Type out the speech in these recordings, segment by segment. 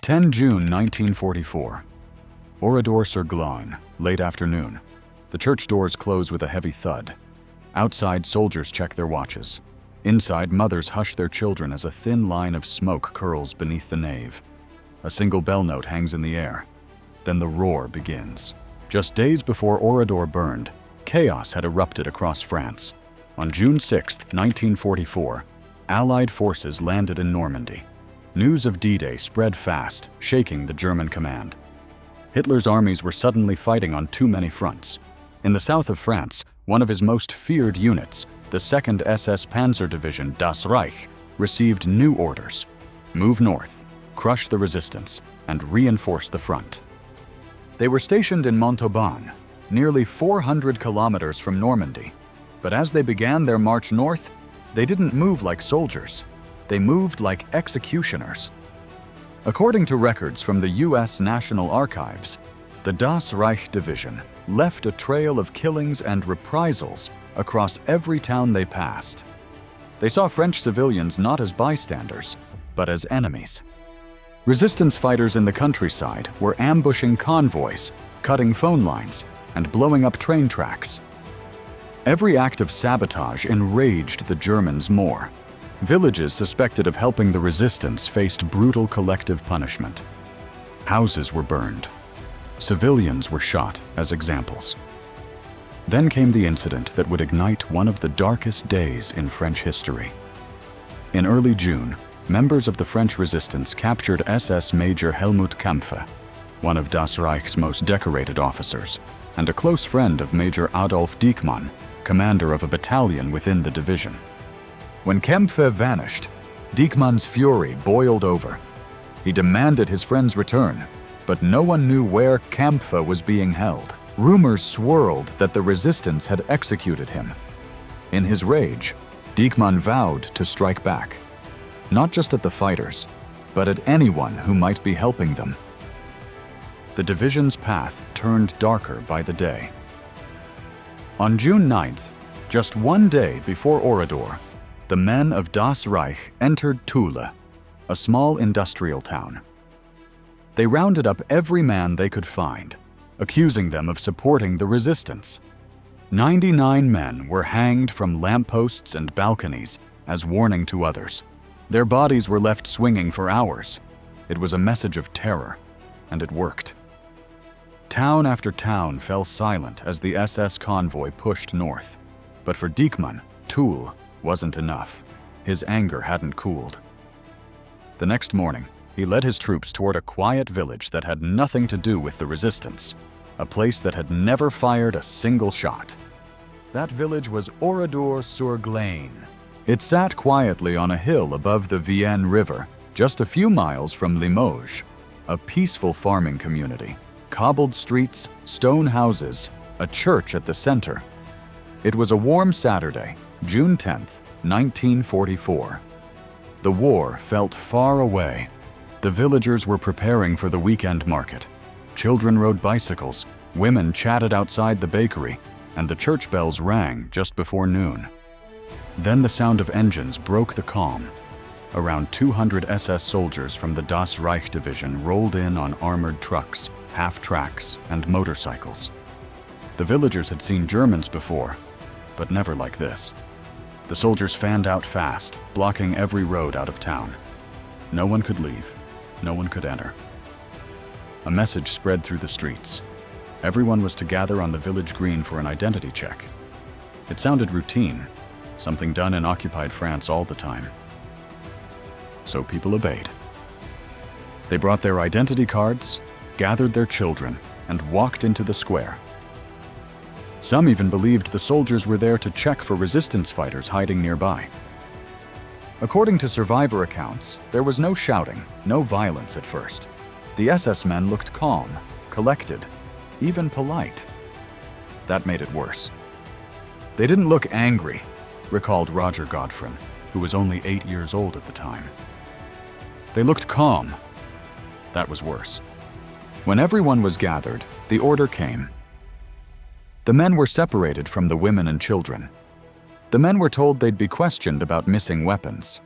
10 June 1944. Oradour-sur-Glane, late afternoon. The church doors close with a heavy thud. Outside, soldiers check their watches. Inside, mothers hush their children as a thin line of smoke curls beneath the nave. A single bell note hangs in the air. Then the roar begins. Just days before Oradour burned, chaos had erupted across France. On June 6, 1944, Allied forces landed in Normandy. News of D-Day spread fast, shaking the German command. Hitler's armies were suddenly fighting on too many fronts. In the south of France, one of his most feared units, the 2nd SS Panzer Division Das Reich, received new orders: move north, crush the resistance, and reinforce the front. They were stationed in Montauban, nearly 400 kilometers from Normandy. But as they began their march north, they didn't move like soldiers. They moved like executioners. According to records from the US National Archives, the Das Reich Division left a trail of killings and reprisals across every town they passed. They saw French civilians not as bystanders, but as enemies. Resistance fighters in the countryside were ambushing convoys, cutting phone lines, and blowing up train tracks. Every act of sabotage enraged the Germans more. Villages suspected of helping the resistance faced brutal collective punishment. Houses were burned. Civilians were shot as examples. Then came the incident that would ignite one of the darkest days in French history. In early June, members of the French resistance captured SS Major Helmut Kampfe, one of Das Reich's most decorated officers, and a close friend of Major Adolf Diekmann, commander of a battalion within the division. When Kampfe vanished, Diekmann's fury boiled over. He demanded his friend's return, but no one knew where Kampfe was being held. Rumors swirled that the resistance had executed him. In his rage, Diekmann vowed to strike back, not just at the fighters, but at anyone who might be helping them. The division's path turned darker by the day. On June 9th, just one day before Oradour, the men of Das Reich entered Toul, a small industrial town. They rounded up every man they could find, accusing them of supporting the resistance. 99 men were hanged from lampposts and balconies as warning to others. Their bodies were left swinging for hours. It was a message of terror, and it worked. Town after town fell silent as the SS convoy pushed north. But for Diekmann, Toul wasn't enough. His anger hadn't cooled. The next morning, he led his troops toward a quiet village that had nothing to do with the resistance, a place that had never fired a single shot. That village was Oradour-sur-Glane. It sat quietly on a hill above the Vienne River, just a few miles from Limoges, a peaceful farming community. Cobbled streets, stone houses, a church at the center. It was a warm Saturday, June 10th, 1944. The war felt far away. The villagers were preparing for the weekend market. Children rode bicycles, women chatted outside the bakery, and the church bells rang just before noon. Then the sound of engines broke the calm. Around 200 SS soldiers from the Das Reich division rolled in on armored trucks, half-tracks, and motorcycles. The villagers had seen Germans before, but never like this. The soldiers fanned out fast, blocking every road out of town. No one could leave. No one could enter. A message spread through the streets. Everyone was to gather on the village green for an identity check. It sounded routine, something done in occupied France all the time. So people obeyed. They brought their identity cards, gathered their children, and walked into the square. Some even believed the soldiers were there to check for resistance fighters hiding nearby. According to survivor accounts, there was no shouting, no violence at first. The SS men looked calm, collected, even polite. That made it worse. They didn't look angry, recalled Roger Godfrey, who was only 8 years old at the time. They looked calm. That was worse. When everyone was gathered, the order came. The men were separated from the women and children. The men were told they'd be questioned about missing weapons.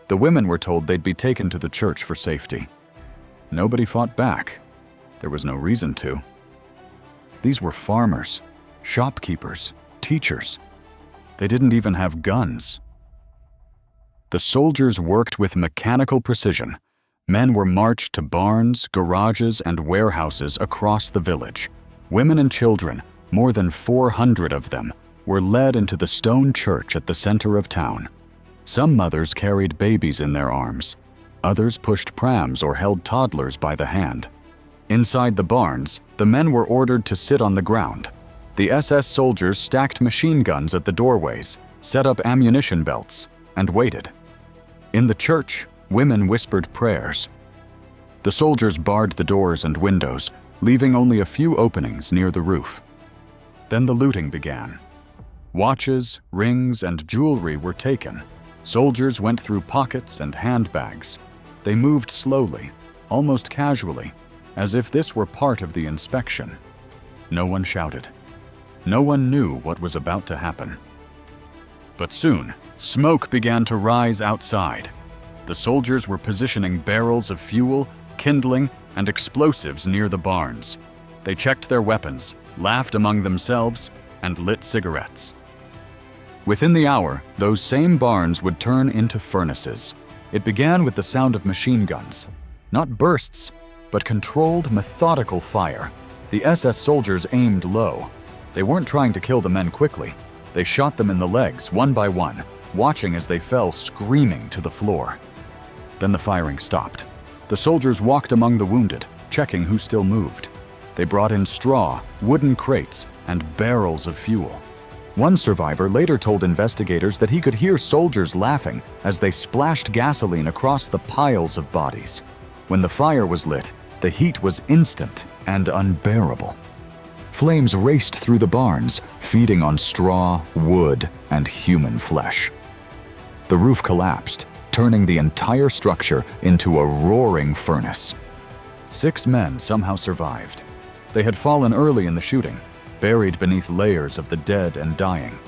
The women were told they'd be taken to the church for safety. Nobody fought back. There was no reason to. These were farmers, shopkeepers, teachers. They didn't even have guns. The soldiers worked with mechanical precision. Men were marched to barns, garages, and warehouses across the village. Women and children, more than 400 of them, were led into the stone church at the center of town. Some mothers carried babies in their arms. Others pushed prams or held toddlers by the hand. Inside the barns, the men were ordered to sit on the ground. The SS soldiers stacked machine guns at the doorways, set up ammunition belts, and waited. In the church, women whispered prayers. The soldiers barred the doors and windows, leaving only a few openings near the roof. Then the looting began. Watches, rings, and jewelry were taken. Soldiers went through pockets and handbags. They moved slowly, almost casually, as if this were part of the inspection. No one shouted. No one knew what was about to happen. But soon, smoke began to rise outside. The soldiers were positioning barrels of fuel, kindling, and explosives near the barns. They checked their weapons, laughed among themselves, and lit cigarettes. Within the hour, those same barns would turn into furnaces. It began with the sound of machine guns. Not bursts, but controlled, methodical fire. The SS soldiers aimed low. They weren't trying to kill the men quickly. They shot them in the legs, one by one, watching as they fell screaming to the floor. Then the firing stopped. The soldiers walked among the wounded, checking who still moved. They brought in straw, wooden crates, and barrels of fuel. One survivor later told investigators that he could hear soldiers laughing as they splashed gasoline across the piles of bodies. When the fire was lit, the heat was instant and unbearable. Flames raced through the barns, feeding on straw, wood, and human flesh. The roof collapsed, turning the entire structure into a roaring furnace. 6 men somehow survived. They had fallen early in the shooting, buried beneath layers of the dead and dying.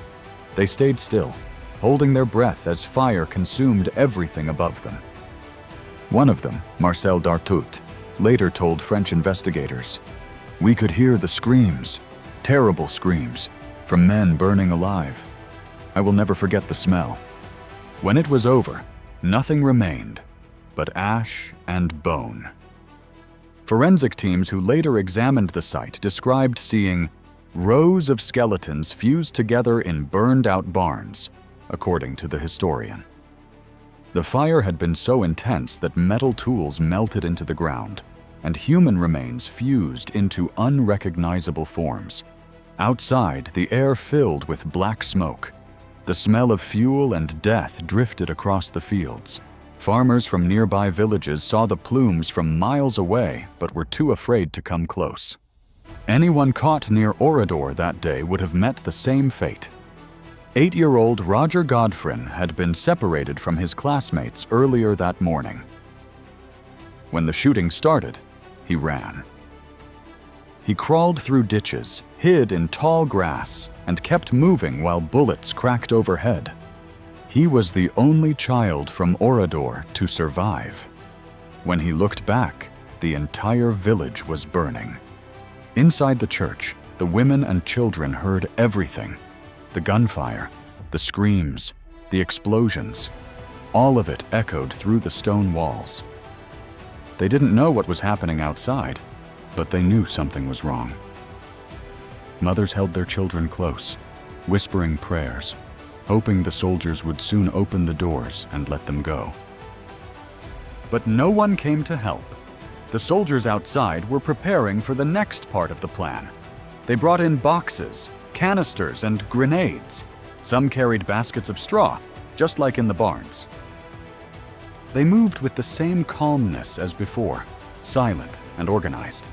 They stayed still, holding their breath as fire consumed everything above them. One of them, Marcel Dartout, later told French investigators, "We could hear the screams, terrible screams, from men burning alive. I will never forget the smell. When it was over, nothing remained but ash and bone." Forensic teams who later examined the site described seeing rows of skeletons fused together in burned-out barns, according to the historian. The fire had been so intense that metal tools melted into the ground, and human remains fused into unrecognizable forms. Outside, the air filled with black smoke. The smell of fuel and death drifted across the fields. Farmers from nearby villages saw the plumes from miles away, but were too afraid to come close. Anyone caught near Oradour that day would have met the same fate. 8-year-old Roger Godfrin had been separated from his classmates earlier that morning. When the shooting started, he ran. He crawled through ditches, hid in tall grass, and kept moving while bullets cracked overhead. He was the only child from Oradour to survive. When he looked back, the entire village was burning. Inside the church, the women and children heard everything. The gunfire, the screams, the explosions, all of it echoed through the stone walls. They didn't know what was happening outside, but they knew something was wrong. Mothers held their children close, whispering prayers, hoping the soldiers would soon open the doors and let them go. But no one came to help. The soldiers outside were preparing for the next part of the plan. They brought in boxes, canisters, and grenades. Some carried baskets of straw, just like in the barns. They moved with the same calmness as before, silent and organized.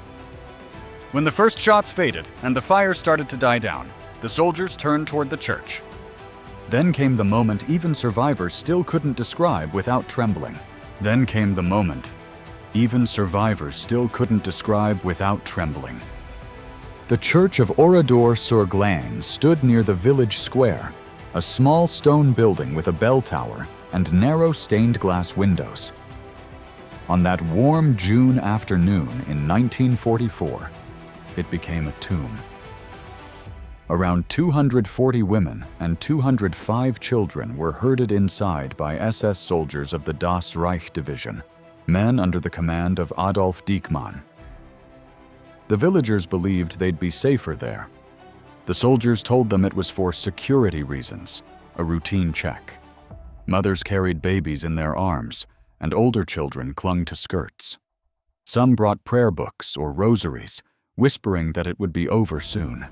When the first shots faded and the fire started to die down, the soldiers turned toward the church. Then came the moment even survivors still couldn't describe without trembling. Then came the moment even survivors still couldn't describe without trembling. The church of Oradour-sur-Glane stood near the village square, a small stone building with a bell tower and narrow stained glass windows. On that warm June afternoon in 1944, it became a tomb. Around 240 women and 205 children were herded inside by SS soldiers of the Das Reich Division, men under the command of Adolf Diekmann. The villagers believed they'd be safer there. The soldiers told them it was for security reasons, a routine check. Mothers carried babies in their arms, and older children clung to skirts. Some brought prayer books or rosaries, whispering that it would be over soon.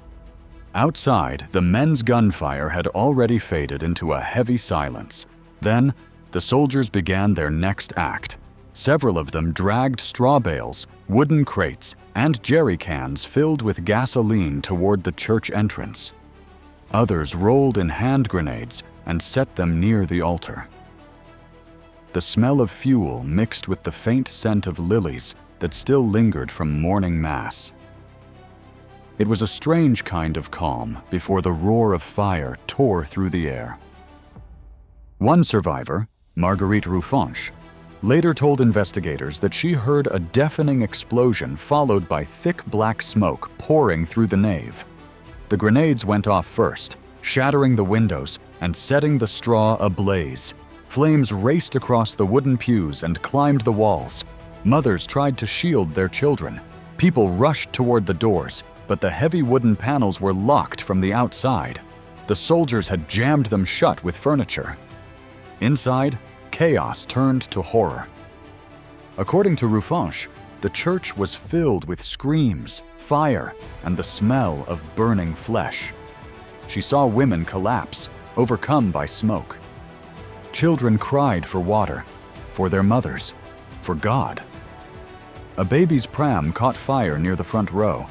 Outside, the men's gunfire had already faded into a heavy silence. Then, the soldiers began their next act. Several of them dragged straw bales, wooden crates, and jerry cans filled with gasoline toward the church entrance. Others rolled in hand grenades and set them near the altar. The smell of fuel mixed with the faint scent of lilies that still lingered from morning mass. It was a strange kind of calm before the roar of fire tore through the air. One survivor, Marguerite Rufanche, later told investigators that she heard a deafening explosion followed by thick black smoke pouring through the nave. The grenades went off first, shattering the windows and setting the straw ablaze. Flames raced across the wooden pews and climbed the walls. Mothers tried to shield their children. People rushed toward the doors, but the heavy wooden panels were locked from the outside. The soldiers had jammed them shut with furniture. Inside, chaos turned to horror. According to Rufanche, the church was filled with screams, fire, and the smell of burning flesh. She saw women collapse, overcome by smoke. Children cried for water, for their mothers, for God. A baby's pram caught fire near the front row.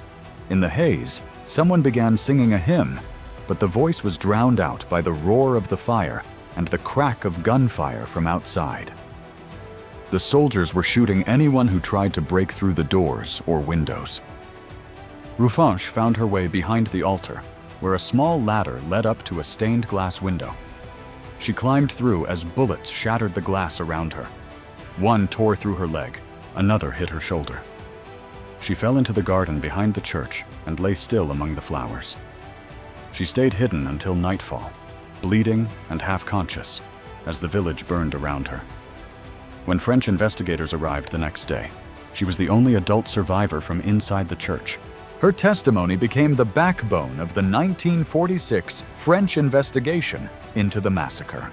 In the haze, someone began singing a hymn, but the voice was drowned out by the roar of the fire and the crack of gunfire from outside. The soldiers were shooting anyone who tried to break through the doors or windows. Rufanche found her way behind the altar, where a small ladder led up to a stained glass window. She climbed through as bullets shattered the glass around her. One tore through her leg, another hit her shoulder. She fell into the garden behind the church and lay still among the flowers. She stayed hidden until nightfall, bleeding and half-conscious, as the village burned around her. When French investigators arrived the next day, she was the only adult survivor from inside the church. Her testimony became the backbone of the 1946 French investigation into the massacre.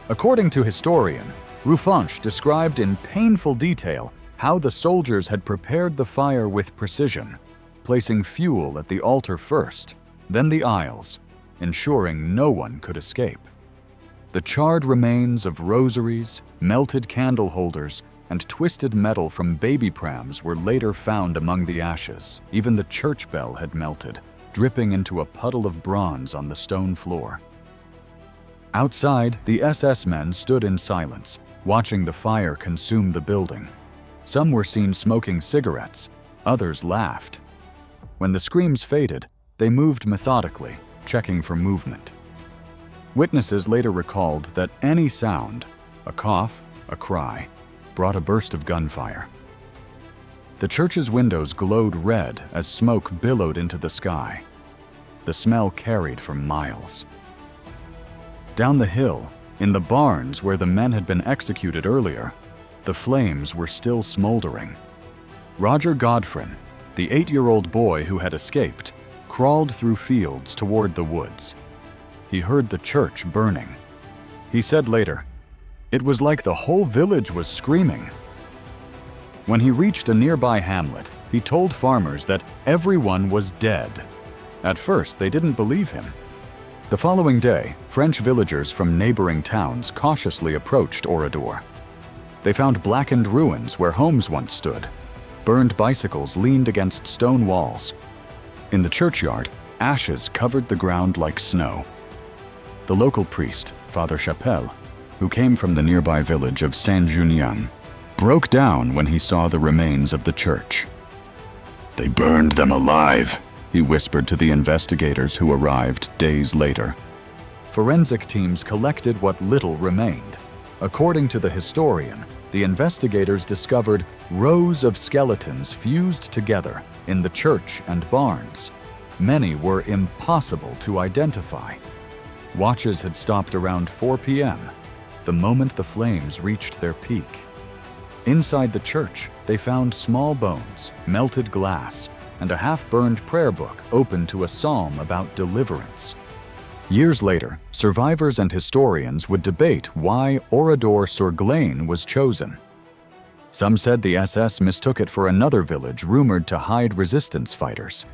According to historian, Rufanche described in painful detail how the soldiers had prepared the fire with precision, placing fuel at the altar first, then the aisles, ensuring no one could escape. The charred remains of rosaries, melted candle holders, and twisted metal from baby prams were later found among the ashes. Even the church bell had melted, dripping into a puddle of bronze on the stone floor. Outside, the SS men stood in silence, watching the fire consume the building. Some were seen smoking cigarettes, others laughed. When the screams faded, they moved methodically, checking for movement. Witnesses later recalled that any sound, a cough, a cry, brought a burst of gunfire. The church's windows glowed red as smoke billowed into the sky. The smell carried for miles. Down the hill, in the barns where the men had been executed earlier, the flames were still smoldering. Roger Godfrin, the 8-year-old boy who had escaped, crawled through fields toward the woods. He heard the church burning. He said later, "It was like the whole village was screaming." When he reached a nearby hamlet, he told farmers that everyone was dead. At first, they didn't believe him. The following day, French villagers from neighboring towns cautiously approached Oradour. They found blackened ruins where homes once stood. Burned bicycles leaned against stone walls. In the churchyard, ashes covered the ground like snow. The local priest, Father Chapelle, who came from the nearby village of Saint-Junien, broke down when he saw the remains of the church. "They burned them alive," he whispered to the investigators who arrived days later. Forensic teams collected what little remained. According to the historian, the investigators discovered rows of skeletons fused together in the church and barns. Many were impossible to identify. Watches had stopped around 4 p.m., the moment the flames reached their peak. Inside the church, they found small bones, melted glass, and a half-burned prayer book open to a psalm about deliverance. Years later, survivors and historians would debate why Oradour-sur-Glane was chosen. Some said the SS mistook it for another village rumored to hide resistance fighters.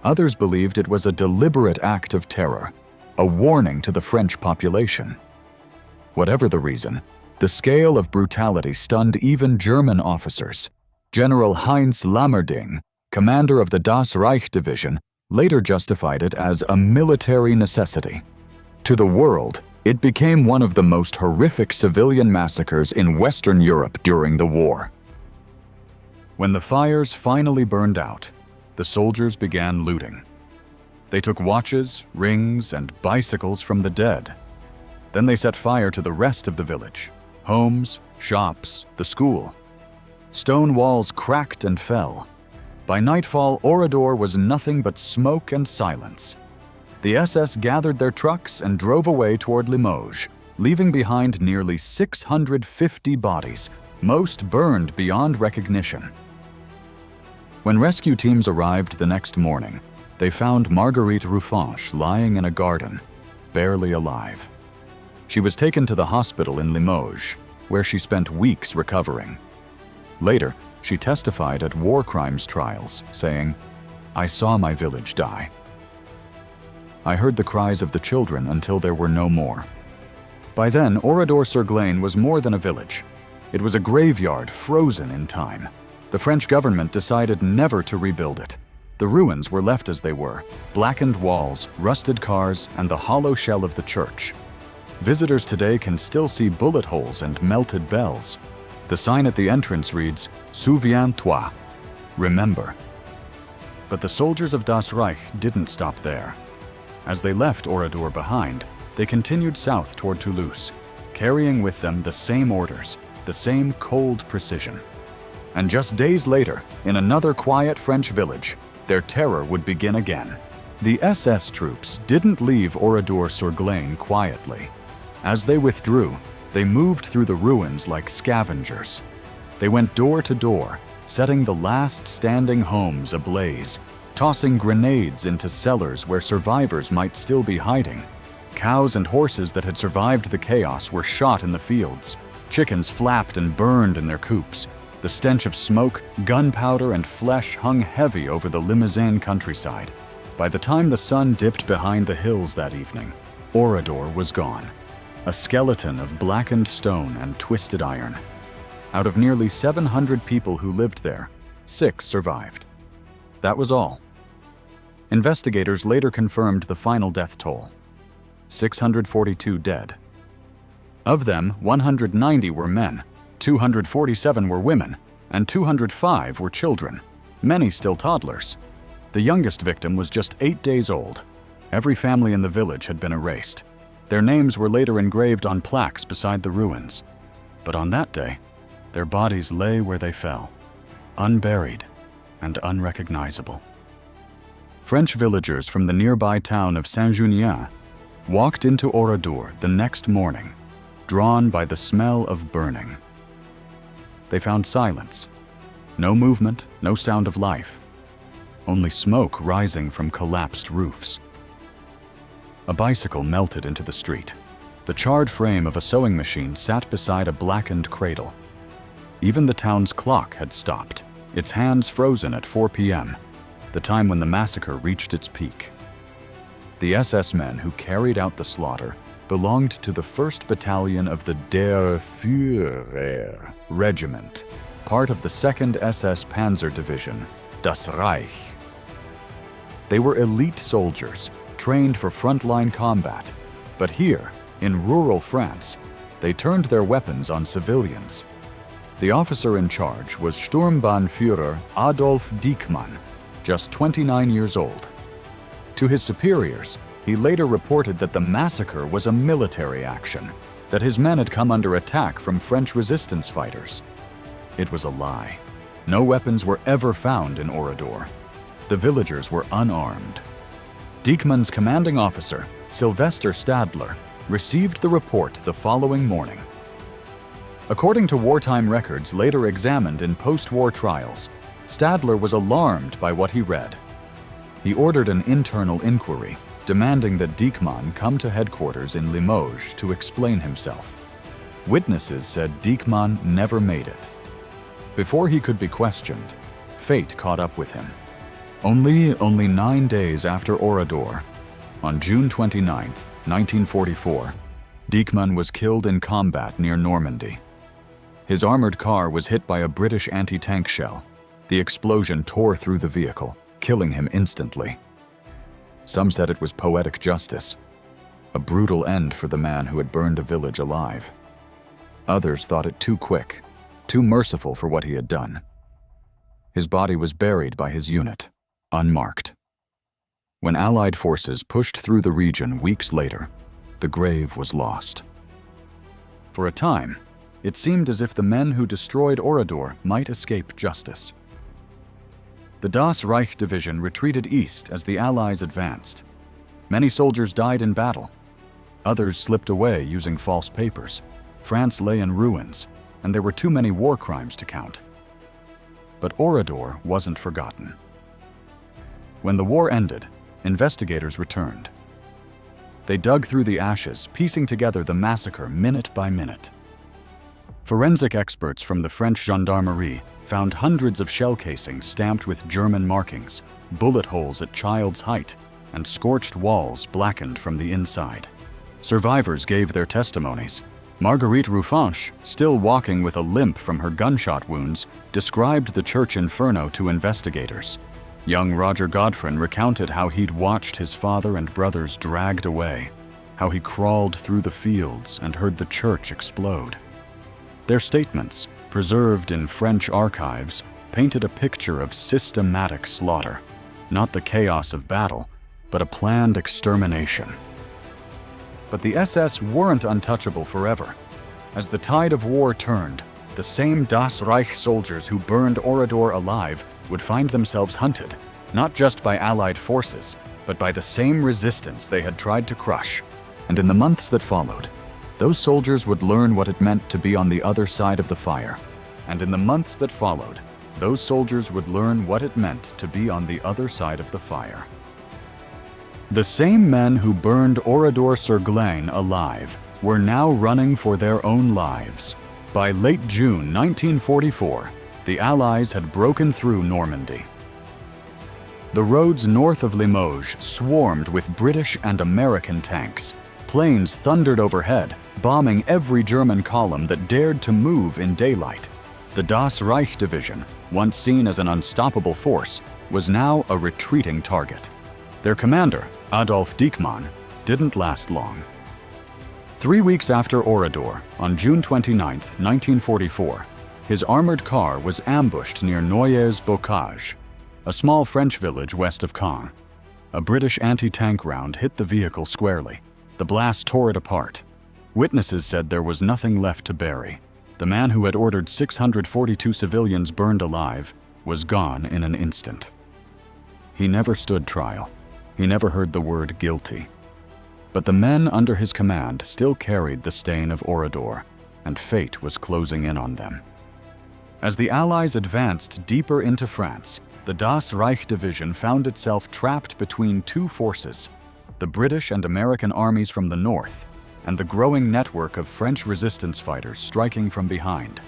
Others believed it was a deliberate act of terror, a warning to the French population. Whatever the reason, the scale of brutality stunned even German officers. General Heinz Lammerding, commander of the Das Reich Division, later justified it as a military necessity. To the world, it became one of the most horrific civilian massacres in Western Europe during the war. When the fires finally burned out, the soldiers began looting. They took watches, rings, and bicycles from the dead. Then they set fire to the rest of the village: homes, shops, the school. Stone walls cracked and fell. By nightfall, Oradour was nothing but smoke and silence. The SS gathered their trucks and drove away toward Limoges, leaving behind nearly 650 bodies, most burned beyond recognition. When rescue teams arrived the next morning, they found Marguerite Ruffanche lying in a garden, barely alive. She was taken to the hospital in Limoges, where she spent weeks recovering. Later, she testified at war crimes trials, saying, "I saw my village die. I heard the cries of the children until there were no more." By then, Oradour-sur-Glane was more than a village. It was a graveyard frozen in time. The French government decided never to rebuild it. The ruins were left as they were: blackened walls, rusted cars, and the hollow shell of the church. Visitors today can still see bullet holes and melted bells. The sign at the entrance reads, "Souviens-toi," remember. But the soldiers of Das Reich didn't stop there. As they left Oradour behind, they continued south toward Toulouse, carrying with them the same orders, the same cold precision. And just days later, in another quiet French village, their terror would begin again. The SS troops didn't leave Oradour-sur-Glane quietly. As they withdrew, they moved through the ruins like scavengers. They went door to door, setting the last standing homes ablaze, tossing grenades into cellars where survivors might still be hiding. Cows and horses that had survived the chaos were shot in the fields. Chickens flapped and burned in their coops. The stench of smoke, gunpowder, and flesh hung heavy over the Limousin countryside. By the time the sun dipped behind the hills that evening, Oradour was gone. A skeleton of blackened stone and twisted iron. Out of nearly 700 people who lived there, 6 survived. That was all. Investigators later confirmed the final death toll: 642 dead. Of them, 190 were men, 247 were women, and 205 were children, many still toddlers. The youngest victim was just 8 days old. Every family in the village had been erased. Their names were later engraved on plaques beside the ruins. But on that day, their bodies lay where they fell, unburied and unrecognizable. French villagers from the nearby town of Saint-Junien walked into Oradour the next morning, drawn by the smell of burning. They found silence. No movement, no sound of life. Only smoke rising from collapsed roofs. A bicycle melted into the street. The charred frame of a sewing machine sat beside a blackened cradle. Even the town's clock had stopped, its hands frozen at 4 p.m., the time when the massacre reached its peak. The SS men who carried out the slaughter belonged to the 1st Battalion of the Der Führer Regiment, part of the 2nd SS Panzer Division, Das Reich. They were elite soldiers, trained for frontline combat, but here, in rural France, they turned their weapons on civilians. The officer in charge was Sturmbannführer Adolf Diekmann, just 29 years old. To his superiors, he later reported that the massacre was a military action, that his men had come under attack from French resistance fighters. It was a lie. No weapons were ever found in Oradour. The villagers were unarmed. Dijkman's commanding officer, Sylvester Stadler, received the report the following morning. According to wartime records later examined in post-war trials, Stadler was alarmed by what he read. He ordered an internal inquiry, demanding that Dijkman come to headquarters in Limoges to explain himself. Witnesses said Dijkman never made it. Before he could be questioned, fate caught up with him. Only 9 days after Oradour, on June 29, 1944, Dijkman was killed in combat near Normandy. His armored car was hit by a British anti-tank shell. The explosion tore through the vehicle, killing him instantly. Some said it was poetic justice, a brutal end for the man who had burned a village alive. Others thought it too quick, too merciful for what he had done. His body was buried by his unit, unmarked. When Allied forces pushed through the region weeks later, the grave was lost. For a time, it seemed as if the men who destroyed Oradour might escape justice. The Das Reich division retreated east as the Allies advanced. Many soldiers died in battle. Others slipped away using false papers. France lay in ruins, and there were too many war crimes to count. But Oradour wasn't forgotten. When the war ended, investigators returned. They dug through the ashes, piecing together the massacre minute by minute. Forensic experts from the French gendarmerie found hundreds of shell casings stamped with German markings, bullet holes at child's height, and scorched walls blackened from the inside. Survivors gave their testimonies. Marguerite Ruffanche, still walking with a limp from her gunshot wounds, described the church inferno to investigators. Young Roger Godfrey recounted how he'd watched his father and brothers dragged away, how he crawled through the fields and heard the church explode. Their statements, preserved in French archives, painted a picture of systematic slaughter, not the chaos of battle, but a planned extermination. But the SS weren't untouchable forever. As the tide of war turned, the same Das Reich soldiers who burned Oradour alive would find themselves hunted, not just by Allied forces, but by the same resistance they had tried to crush. And in the months that followed, those soldiers would learn what it meant to be on the other side of the fire. And in the months that followed, those soldiers would learn what it meant to be on the other side of the fire. The same men who burned Oradour-sur-Glane alive were now running for their own lives. By late June 1944, the Allies had broken through Normandy. The roads north of Limoges swarmed with British and American tanks. Planes thundered overhead, bombing every German column that dared to move in daylight. The Das Reich division, once seen as an unstoppable force, was now a retreating target. Their commander, Adolf Dijkman, didn't last long. 3 weeks after Oradour, on June 29, 1944, his armored car was ambushed near Noyers-Bocage, a small French village west of Caen. A British anti-tank round hit the vehicle squarely. The blast tore it apart. Witnesses said there was nothing left to bury. The man who had ordered 642 civilians burned alive was gone in an instant. He never stood trial. He never heard the word guilty. But the men under his command still carried the stain of Oradour, and fate was closing in on them. As the Allies advanced deeper into France, the Das Reich division found itself trapped between two forces: the British and American armies from the north, and the growing network of French resistance fighters striking from behind.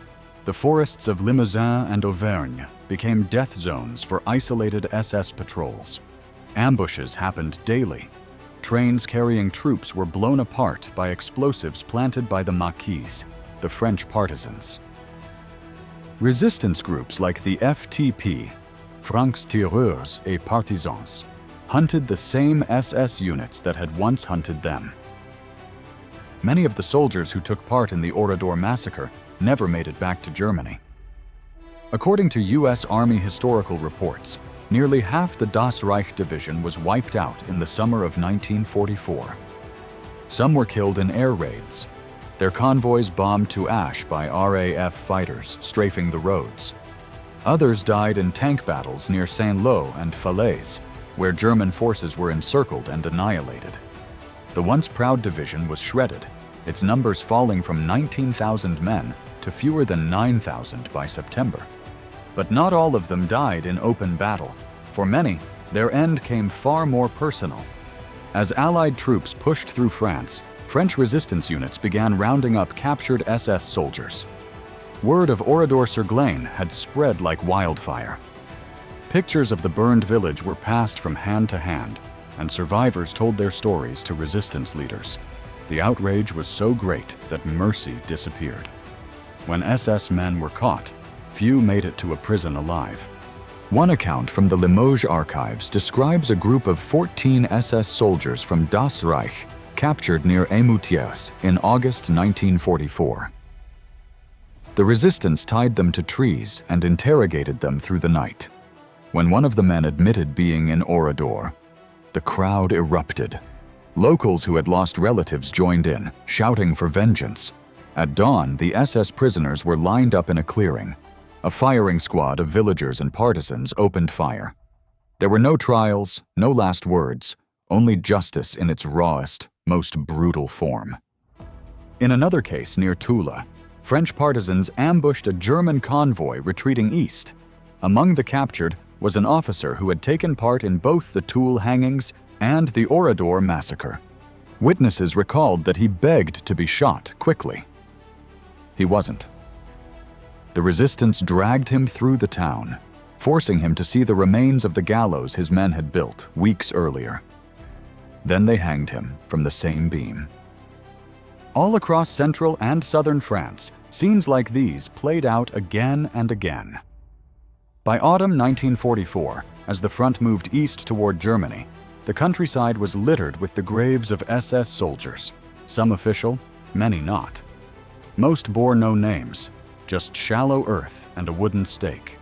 The forests of Limousin and Auvergne became death zones for isolated SS patrols. Ambushes happened daily. Trains carrying troops were blown apart by explosives planted by the Maquis, the French partisans. Resistance groups like the FTP, Francs Tireurs et Partisans, hunted the same SS units that had once hunted them. Many of the soldiers who took part in the Oradour massacre never made it back to Germany. According to U.S. Army historical reports, nearly half the Das Reich division was wiped out in the summer of 1944. Some were killed in air raids. their convoys bombed to ash by RAF fighters strafing the roads. Others died in tank battles near Saint-Lô and Falaise, where German forces were encircled and annihilated. The once proud division was shredded, its numbers falling from 19,000 men to fewer than 9,000 by September. But not all of them died in open battle. For many, their end came far more personal. As Allied troops pushed through France, French resistance units began rounding up captured SS soldiers. Word of Oradour-sur-Glane had spread like wildfire. Pictures of the burned village were passed from hand to hand, and survivors told their stories to resistance leaders. The outrage was so great that mercy disappeared. When SS men were caught, few made it to a prison alive. One account from the Limoges archives describes a group of 14 SS soldiers from Das Reich captured near Émoutiers in August 1944. The resistance tied them to trees and interrogated them through the night. When one of the men admitted being in Oradour, the crowd erupted. Locals who had lost relatives joined in, shouting for vengeance. At dawn, the SS prisoners were lined up in a clearing. A firing squad of villagers and partisans opened fire. There were no trials, no last words, only justice in its rawest, most brutal form. In another case near Toula, French partisans ambushed a German convoy retreating east. Among the captured was an officer who had taken part in both the Toul hangings and the Oradour massacre. Witnesses recalled that he begged to be shot quickly. He wasn't. The resistance dragged him through the town, forcing him to see the remains of the gallows his men had built weeks earlier. Then they hanged him from the same beam. All across central and southern France, scenes like these played out again and again. By autumn 1944, as the front moved east toward Germany, the countryside was littered with the graves of SS soldiers, some official, many not. Most bore no names, just shallow earth and a wooden stake.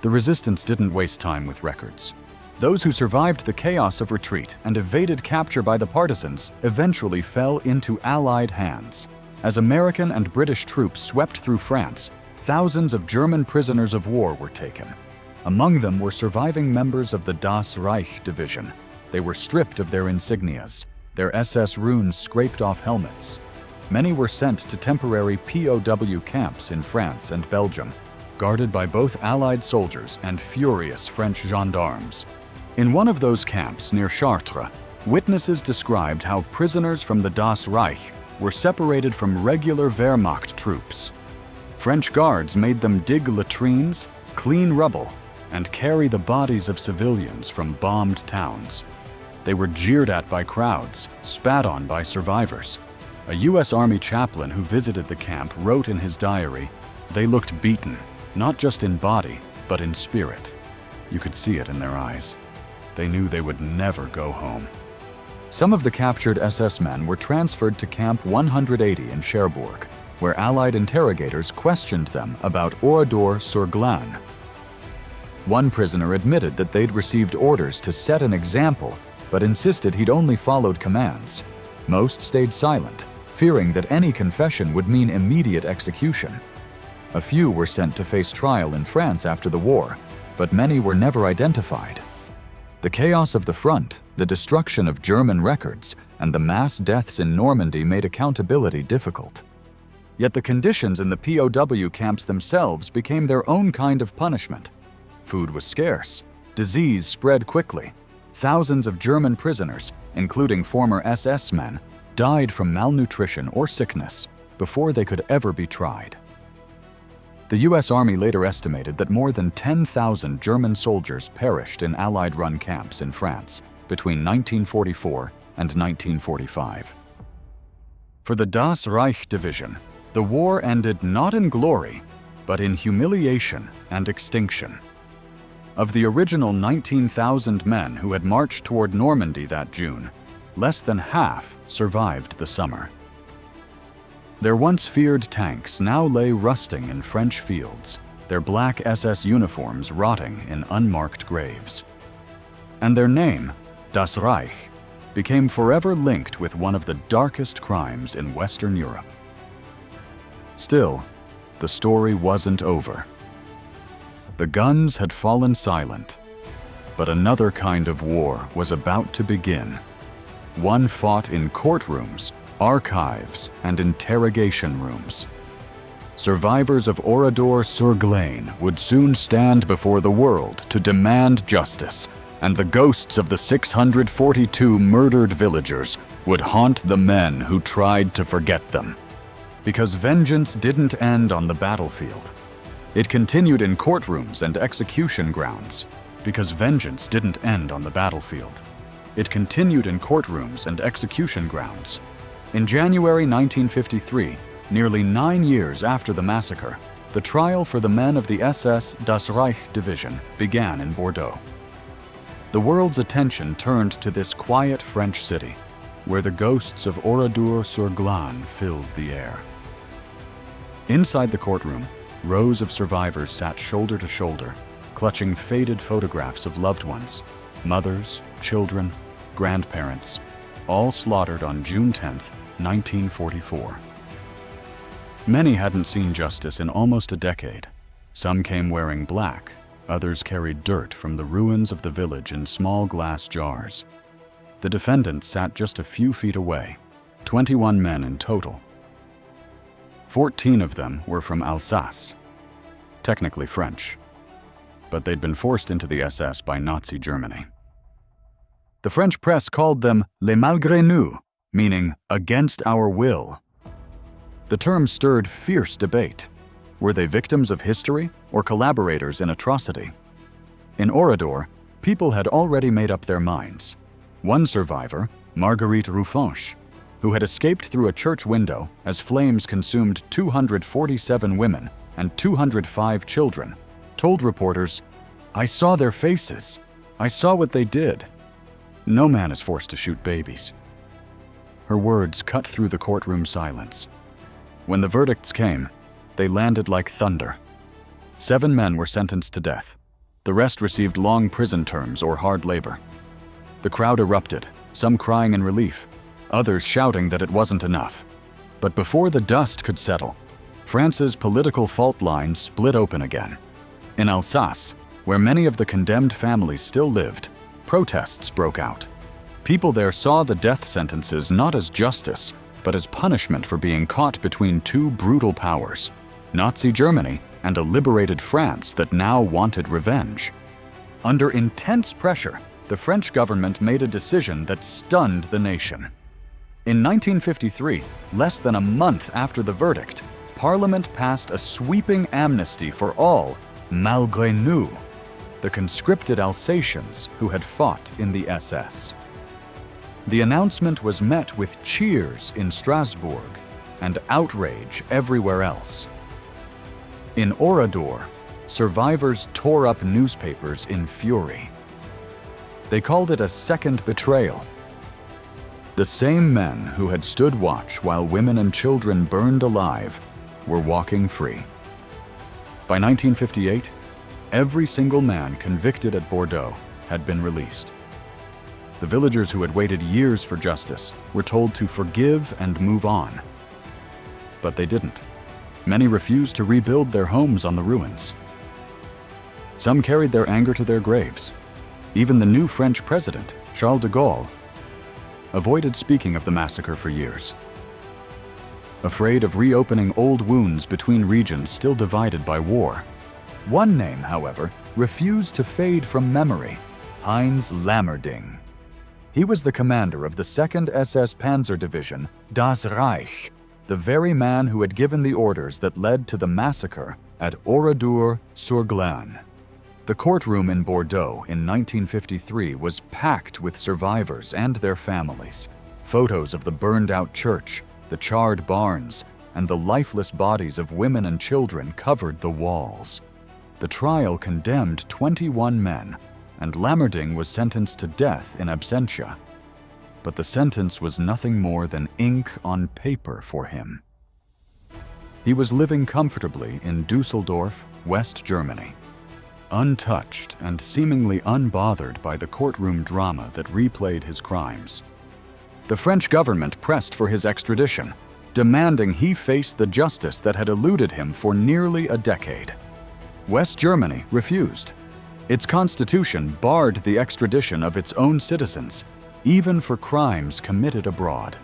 The resistance didn't waste time with records. Those who survived the chaos of retreat and evaded capture by the partisans eventually fell into Allied hands. As American and British troops swept through France, thousands of German prisoners of war were taken. Among them were surviving members of the Das Reich division. They were stripped of their insignias, their SS runes scraped off helmets. Many were sent to temporary POW camps in France and Belgium, guarded by both Allied soldiers and furious French gendarmes. In one of those camps near Chartres, witnesses described how prisoners from the Das Reich were separated from regular Wehrmacht troops. French guards made them dig latrines, clean rubble, and carry the bodies of civilians from bombed towns. They were jeered at by crowds, spat on by survivors. A U.S. Army chaplain who visited the camp wrote in his diary, "They looked beaten, not just in body, but in spirit. You could see it in their eyes. They knew they would never go home." Some of the captured SS men were transferred to Camp 180 in Cherbourg, where Allied interrogators questioned them about Oradour-sur-Glane. One prisoner admitted that they'd received orders to set an example, but insisted he'd only followed commands. Most stayed silent, fearing that any confession would mean immediate execution. A few were sent to face trial in France after the war, but many were never identified. The chaos of the front, the destruction of German records, and the mass deaths in Normandy made accountability difficult. Yet the conditions in the POW camps themselves became their own kind of punishment. Food was scarce, disease spread quickly. Thousands of German prisoners, including former SS men, died from malnutrition or sickness before they could ever be tried. The U.S. Army later estimated that more than 10,000 German soldiers perished in Allied-run camps in France between 1944 and 1945. For the Das Reich division, the war ended not in glory, but in humiliation and extinction. Of the original 19,000 men who had marched toward Normandy that June, less than half survived the summer. Their once feared tanks now lay rusting in French fields, their black SS uniforms rotting in unmarked graves. And their name, Das Reich, became forever linked with one of the darkest crimes in Western Europe. Still, the story wasn't over. The guns had fallen silent, but another kind of war was about to begin. One fought in courtrooms, archives, and interrogation rooms. Survivors of Oradour-sur-Glane would soon stand before the world to demand justice, and the ghosts of the 642 murdered villagers would haunt the men who tried to forget them. Because vengeance didn't end on the battlefield. It continued in courtrooms and execution grounds. Because vengeance didn't end on the battlefield. It continued in courtrooms and execution grounds. In January 1953, nearly 9 years after the massacre, the trial for the men of the SS Das Reich division began in Bordeaux. The world's attention turned to this quiet French city, where the ghosts of Oradour-sur-Glane filled the air. Inside the courtroom, rows of survivors sat shoulder to shoulder, clutching faded photographs of loved ones, mothers, children, grandparents, all slaughtered on June 10, 1944. Many hadn't seen justice in almost a decade. Some came wearing black, others carried dirt from the ruins of the village in small glass jars. The defendants sat just a few feet away, 21 men in total. 14 of them were from Alsace, technically French, but they'd been forced into the SS by Nazi Germany. The French press called them les malgré nous, meaning against our will. The term stirred fierce debate. Were they victims of history or collaborators in atrocity? In Oradour, people had already made up their minds. One survivor, Marguerite Ruffanche, who had escaped through a church window as flames consumed 247 women and 205 children, told reporters, "I saw their faces. I saw what they did. No man is forced to shoot babies." Her words cut through the courtroom silence. When the verdicts came, they landed like thunder. 7 men were sentenced to death. The rest received long prison terms or hard labor. The crowd erupted, some crying in relief, others shouting that it wasn't enough. But before the dust could settle, France's political fault line split open again. In Alsace, where many of the condemned families still lived, protests broke out. People there saw the death sentences not as justice, but as punishment for being caught between two brutal powers, Nazi Germany and a liberated France that now wanted revenge. Under intense pressure, the French government made a decision that stunned the nation. In 1953, less than a month after the verdict, Parliament passed a sweeping amnesty for all, malgré nous, the conscripted Alsatians who had fought in the SS. The announcement was met with cheers in Strasbourg and outrage everywhere else. In Oradour, survivors tore up newspapers in fury. They called it a second betrayal. The same men who had stood watch while women and children burned alive were walking free. By 1958, every single man convicted at Bordeaux had been released. The villagers who had waited years for justice were told to forgive and move on. But they didn't. Many refused to rebuild their homes on the ruins. Some carried their anger to their graves. Even the new French president, Charles de Gaulle, avoided speaking of the massacre for years. Afraid of reopening old wounds between regions still divided by war. One name, however, refused to fade from memory: Heinz Lammerding. He was the commander of the 2nd SS Panzer Division, Das Reich, the very man who had given the orders that led to the massacre at Oradour-sur-Glane. The courtroom in Bordeaux in 1953 was packed with survivors and their families. Photos of the burned-out church, the charred barns, and the lifeless bodies of women and children covered the walls. The trial condemned 21 men, and Lammerding was sentenced to death in absentia. But the sentence was nothing more than ink on paper for him. He was living comfortably in Düsseldorf, West Germany, untouched and seemingly unbothered by the courtroom drama that replayed his crimes. The French government pressed for his extradition, demanding he face the justice that had eluded him for nearly a decade. West Germany refused. Its constitution barred the extradition of its own citizens, even for crimes committed abroad.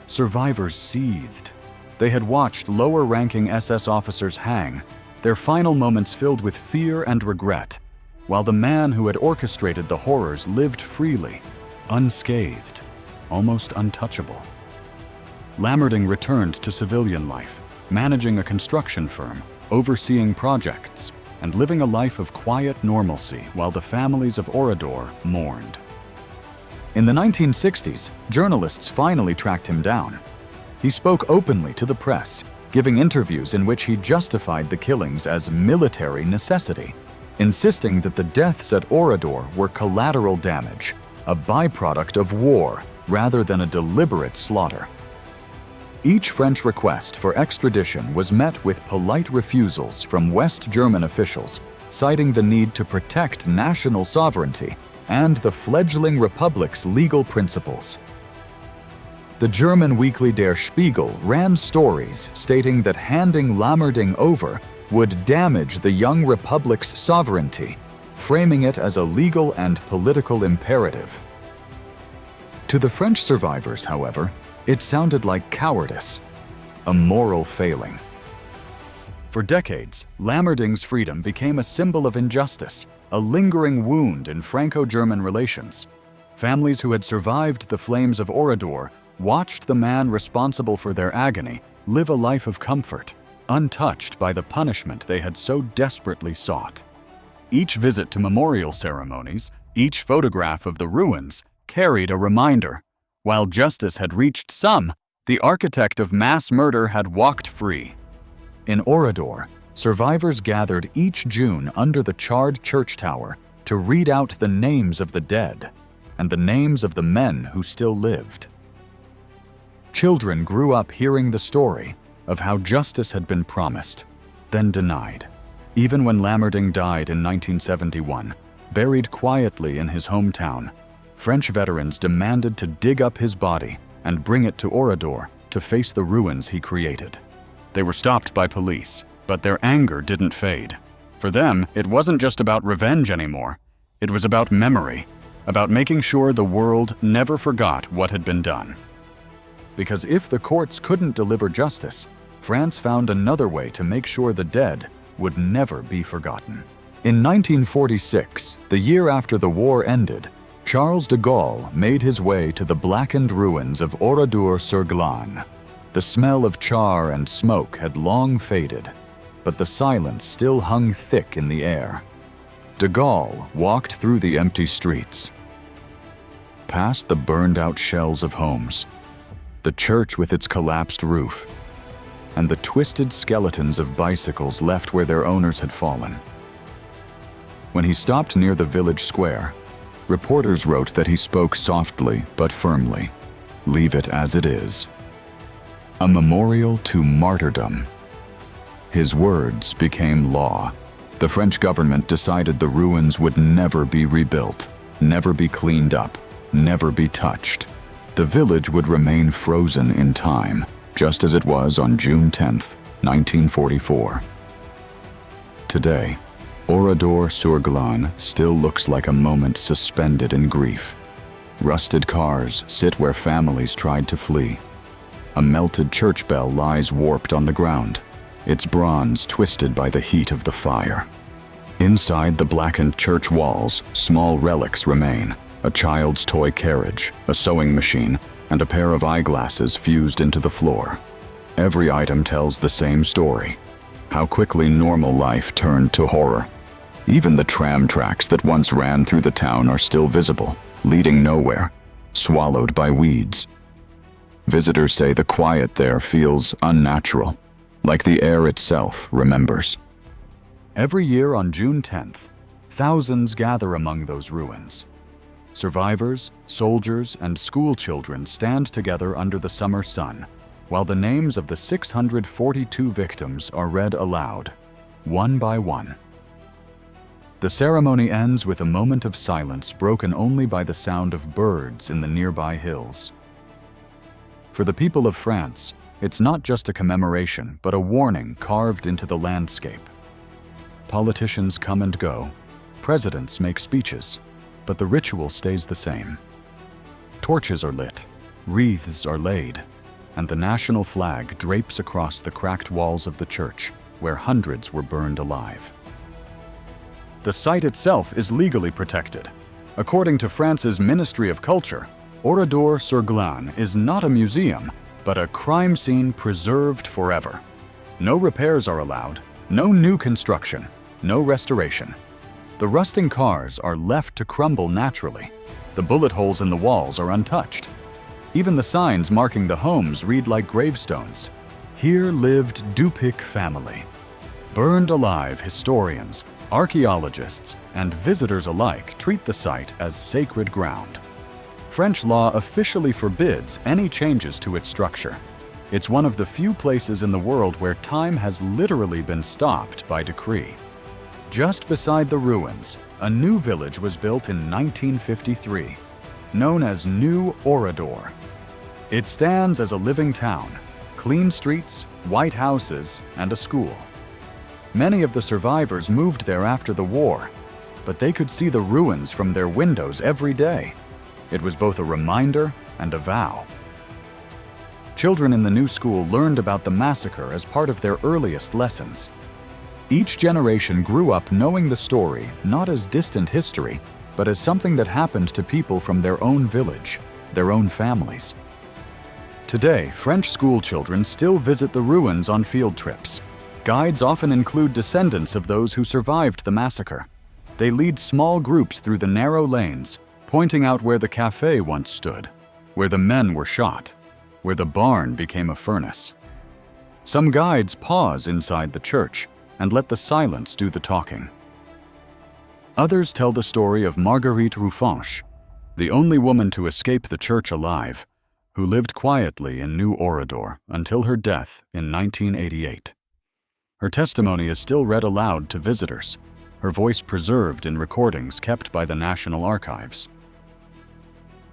Survivors seethed. They had watched lower-ranking SS officers hang, their final moments filled with fear and regret, while the man who had orchestrated the horrors lived freely, unscathed, almost untouchable. Lammerding returned to civilian life, managing a construction firm, overseeing projects, and living a life of quiet normalcy while the families of Oradour mourned. In the 1960s, journalists finally tracked him down. He spoke openly to the press, giving interviews in which he justified the killings as military necessity, insisting that the deaths at Oradour were collateral damage, a byproduct of war rather than a deliberate slaughter. Each French request for extradition was met with polite refusals from West German officials, citing the need to protect national sovereignty and the fledgling republic's legal principles. The German weekly Der Spiegel ran stories stating that handing Lammerding over would damage the young republic's sovereignty, framing it as a legal and political imperative. To the French survivors, however, it sounded like cowardice, a moral failing. For decades, Lammerding's freedom became a symbol of injustice, a lingering wound in Franco-German relations. Families who had survived the flames of Oradour watched the man responsible for their agony live a life of comfort, untouched by the punishment they had so desperately sought. Each visit to memorial ceremonies, each photograph of the ruins, carried a reminder. While justice had reached some, the architect of mass murder had walked free. In Oradour, survivors gathered each June under the charred church tower to read out the names of the dead and the names of the men who still lived. Children grew up hearing the story of how justice had been promised, then denied. Even when Lammerding died in 1971, buried quietly in his hometown, French veterans demanded to dig up his body and bring it to Oradour to face the ruins he created. They were stopped by police, but their anger didn't fade. For them, it wasn't just about revenge anymore. It was about memory, about making sure the world never forgot what had been done. Because if the courts couldn't deliver justice, France found another way to make sure the dead would never be forgotten. In 1946, the year after the war ended, Charles de Gaulle made his way to the blackened ruins of Oradour-sur-Glane. The smell of char and smoke had long faded, but the silence still hung thick in the air. De Gaulle walked through the empty streets, past the burned-out shells of homes, the church with its collapsed roof, and the twisted skeletons of bicycles left where their owners had fallen. When he stopped near the village square, reporters wrote that he spoke softly but firmly, "Leave it as it is." A memorial to martyrdom. His words became law. The French government decided the ruins would never be rebuilt, never be cleaned up, never be touched. The village would remain frozen in time, just as it was on June 10, 1944. Today, Oradour-sur-Glane still looks like a moment suspended in grief. Rusted cars sit where families tried to flee. A melted church bell lies warped on the ground, its bronze twisted by the heat of the fire. Inside the blackened church walls, small relics remain: a child's toy carriage, a sewing machine, and a pair of eyeglasses fused into the floor. Every item tells the same story: how quickly normal life turned to horror. Even the tram tracks that once ran through the town are still visible, leading nowhere, swallowed by weeds. Visitors say the quiet there feels unnatural, like the air itself remembers. Every year on June 10th, thousands gather among those ruins. Survivors, soldiers, and school children stand together under the summer sun, while the names of the 642 victims are read aloud, one by one. The ceremony ends with a moment of silence broken only by the sound of birds in the nearby hills. For the people of France, it's not just a commemoration, but a warning carved into the landscape. Politicians come and go, presidents make speeches, but the ritual stays the same. Torches are lit, wreaths are laid, and the national flag drapes across the cracked walls of the church, where hundreds were burned alive. The site itself is legally protected. According to France's Ministry of Culture, Oradour-sur-Glane is not a museum, but a crime scene preserved forever. No repairs are allowed, no new construction, no restoration. The rusting cars are left to crumble naturally. The bullet holes in the walls are untouched. Even the signs marking the homes read like gravestones. Here lived Dupic family. Burned alive, historians, archaeologists, and visitors alike treat the site as sacred ground. French law officially forbids any changes to its structure. It's one of the few places in the world where time has literally been stopped by decree. Just beside the ruins, a new village was built in 1953, known as New Oradour. It stands as a living town, clean streets, white houses, and a school. Many of the survivors moved there after the war, but they could see the ruins from their windows every day. It was both a reminder and a vow. Children in the new school learned about the massacre as part of their earliest lessons. Each generation grew up knowing the story not as distant history, but as something that happened to people from their own village, their own families. Today, French school children still visit the ruins on field trips. Guides often include descendants of those who survived the massacre. They lead small groups through the narrow lanes, pointing out where the cafe once stood, where the men were shot, where the barn became a furnace. Some guides pause inside the church and let the silence do the talking. Others tell the story of Marguerite Roufanche, the only woman to escape the church alive, who lived quietly in New Oradour until her death in 1988. Her testimony is still read aloud to visitors, her voice preserved in recordings kept by the National Archives.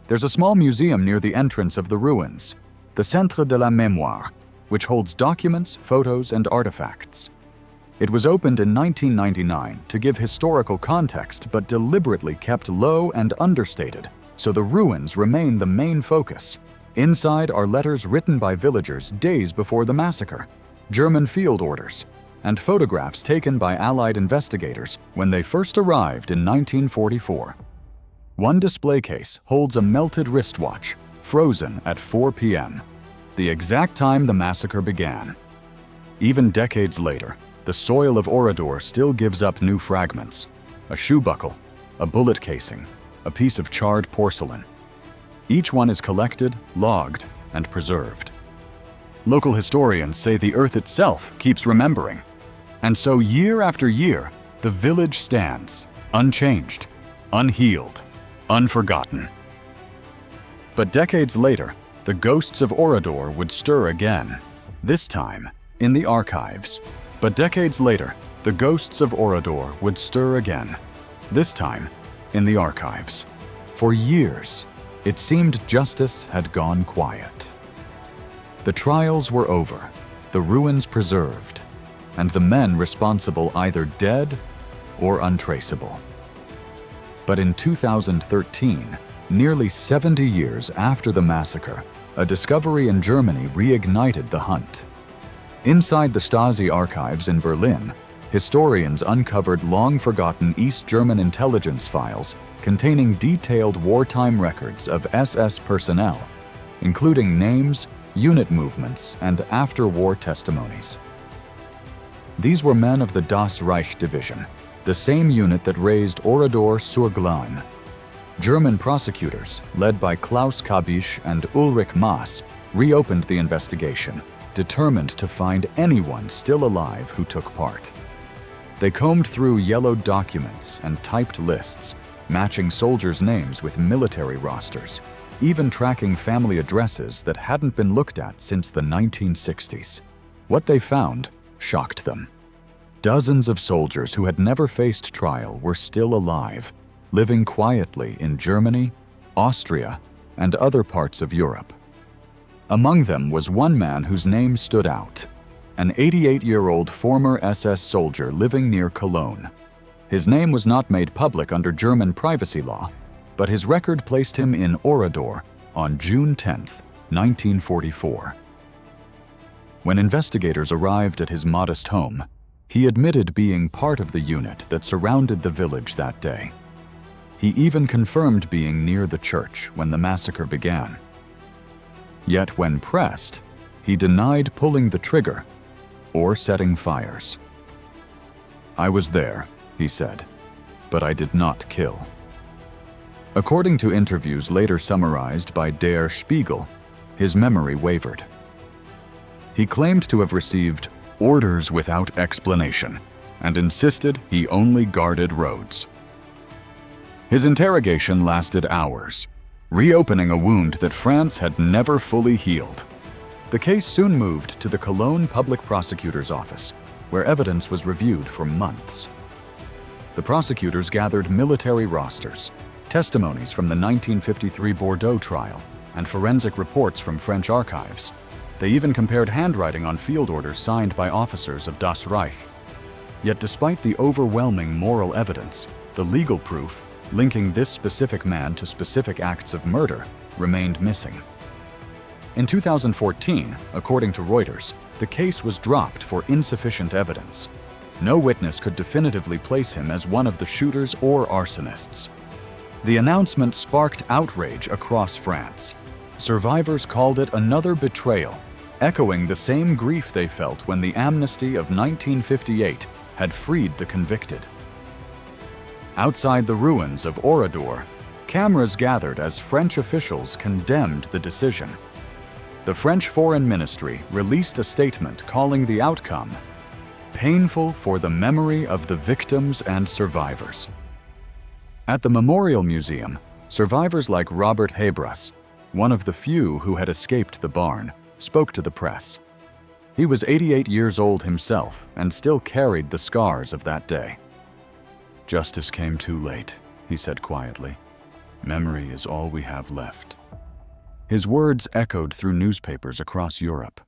There's a small museum near the entrance of the ruins, the Centre de la Mémoire, which holds documents, photos, and artifacts. It was opened in 1999 to give historical context, but deliberately kept low and understated, so the ruins remain the main focus. Inside are letters written by villagers days before the massacre, German field orders, and photographs taken by Allied investigators when they first arrived in 1944. One display case holds a melted wristwatch, frozen at 4 p.m., the exact time the massacre began. Even decades later, the soil of Oradour still gives up new fragments: a shoe buckle, a bullet casing, a piece of charred porcelain. Each one is collected, logged, and preserved. Local historians say the earth itself keeps remembering. And so year after year, the village stands, unchanged, unhealed, unforgotten. But decades later, the ghosts of Oradour would stir again, this time in the archives. But decades later, the ghosts of Oradour would stir again, this time in the archives. For years, it seemed justice had gone quiet. The trials were over, the ruins preserved, and the men responsible either dead or untraceable. But in 2013, nearly 70 years after the massacre, a discovery in Germany reignited the hunt. Inside the Stasi archives in Berlin, historians uncovered long-forgotten East German intelligence files containing detailed wartime records of SS personnel, including names, unit movements, and after-war testimonies. These were men of the Das Reich Division, the same unit that razed Oradour-sur-Glane. German prosecutors, led by Klaus Kabisch and Ulrich Maas, reopened the investigation, determined to find anyone still alive who took part. They combed through yellowed documents and typed lists, matching soldiers' names with military rosters, even tracking family addresses that hadn't been looked at since the 1960s. What they found shocked them. Dozens of soldiers who had never faced trial were still alive, living quietly in Germany, Austria, and other parts of Europe. Among them was one man whose name stood out, an 88-year-old former SS soldier living near Cologne. His name was not made public under German privacy law, but his record placed him in Oradour on June 10, 1944. When investigators arrived at his modest home, he admitted being part of the unit that surrounded the village that day. He even confirmed being near the church when the massacre began. Yet when pressed, he denied pulling the trigger or setting fires. "I was there," he said, "but I did not kill." According to interviews later summarized by Der Spiegel, his memory wavered. He claimed to have received orders without explanation and insisted he only guarded roads. His interrogation lasted hours, reopening a wound that France had never fully healed. The case soon moved to the Cologne Public Prosecutor's Office, where evidence was reviewed for months. The prosecutors gathered military rosters, testimonies from the 1953 Bordeaux trial, and forensic reports from French archives. They even compared handwriting on field orders signed by officers of Das Reich. Yet despite the overwhelming moral evidence, the legal proof linking this specific man to specific acts of murder remained missing. In 2014, according to Reuters, the case was dropped for insufficient evidence. No witness could definitively place him as one of the shooters or arsonists. The announcement sparked outrage across France. Survivors called it another betrayal, echoing the same grief they felt when the amnesty of 1958 had freed the convicted. Outside the ruins of Oradour, cameras gathered as French officials condemned the decision. The French Foreign Ministry released a statement calling the outcome painful for the memory of the victims and survivors. At the Memorial Museum, survivors like Robert Hebras, one of the few who had escaped the barn, spoke to the press. He was 88 years old himself and still carried the scars of that day. "Justice came too late," he said quietly. "Memory is all we have left." His words echoed through newspapers across Europe.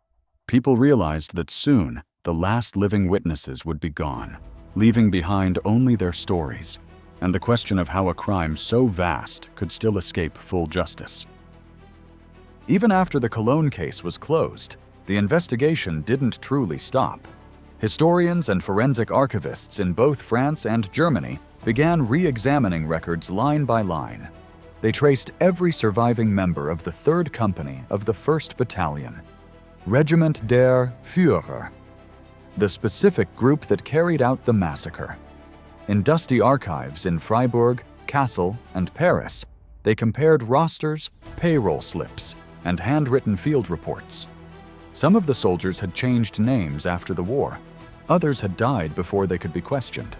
People realized that soon the last living witnesses would be gone, leaving behind only their stories, and the question of how a crime so vast could still escape full justice. Even after the Cologne case was closed, the investigation didn't truly stop. Historians and forensic archivists in both France and Germany began re-examining records line by line. They traced every surviving member of the 3rd Company of the 1st Battalion, Regiment der Führer, the specific group that carried out the massacre. In dusty archives in Freiburg, Kassel, and Paris, they compared rosters, payroll slips, and handwritten field reports. Some of the soldiers had changed names after the war. Others had died before they could be questioned.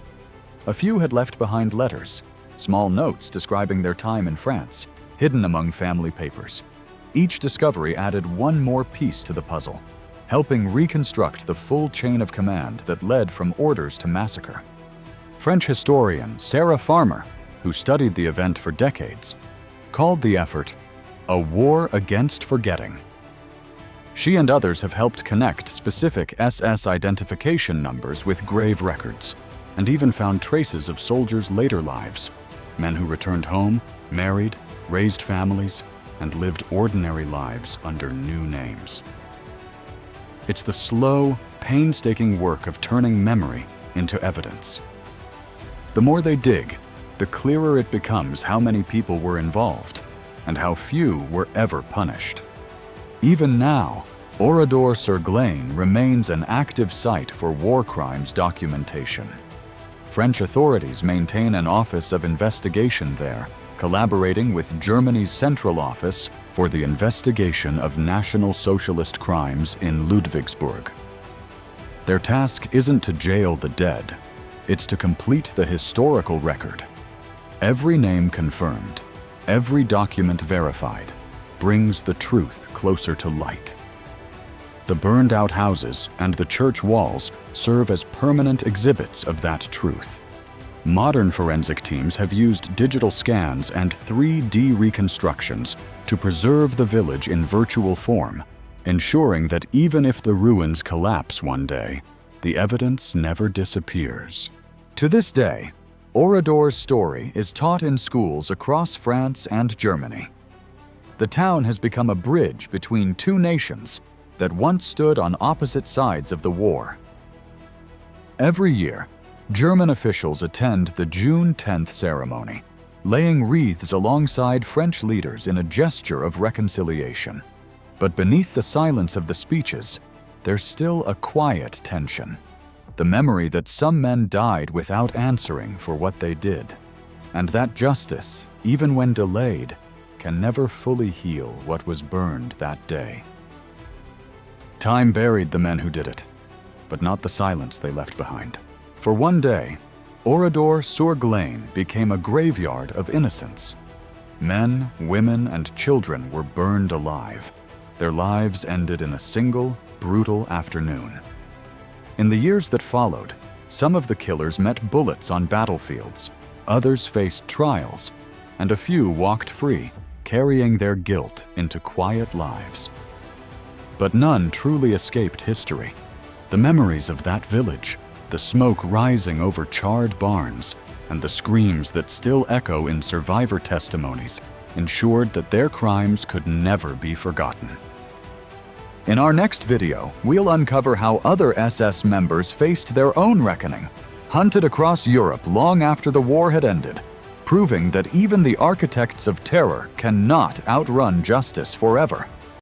A few had left behind letters, small notes describing their time in France, hidden among family papers. Each discovery added one more piece to the puzzle, helping reconstruct the full chain of command that led from orders to massacre. French historian Sarah Farmer, who studied the event for decades, called the effort a war against forgetting. She and others have helped connect specific SS identification numbers with grave records, and even found traces of soldiers' later lives, men who returned home, married, raised families, and lived ordinary lives under new names. It's the slow, painstaking work of turning memory into evidence. The more they dig, the clearer it becomes how many people were involved, and how few were ever punished. Even now, Oradour-sur-Glane remains an active site for war crimes documentation. French authorities maintain an office of investigation there, collaborating with Germany's Central Office for the Investigation of National Socialist Crimes in Ludwigsburg. Their task isn't to jail the dead, it's to complete the historical record. Every name confirmed, every document verified, brings the truth closer to light. The burned-out houses and the church walls serve as permanent exhibits of that truth. Modern forensic teams have used digital scans and 3D reconstructions to preserve the village in virtual form, ensuring that even if the ruins collapse one day, the evidence never disappears. To this day, Oradour's story is taught in schools across France and Germany. The town has become a bridge between two nations that once stood on opposite sides of the war. Every year, German officials attend the June 10th ceremony, laying wreaths alongside French leaders in a gesture of reconciliation. But beneath the silence of the speeches, there's still a quiet tension. The memory that some men died without answering for what they did, and that justice, even when delayed, can never fully heal what was burned that day. Time buried the men who did it, but not the silence they left behind. For one day, Oradour-sur-Glane became a graveyard of innocence. Men, women, and children were burned alive. Their lives ended in a single, brutal afternoon. In the years that followed, some of the killers met bullets on battlefields, others faced trials, and a few walked free, carrying their guilt into quiet lives. But none truly escaped history. The memories of that village, the smoke rising over charred barns, and the screams that still echo in survivor testimonies ensured that their crimes could never be forgotten. In our next video, we'll uncover how other SS members faced their own reckoning, hunted across Europe long after the war had ended, proving that even the architects of terror cannot outrun justice forever.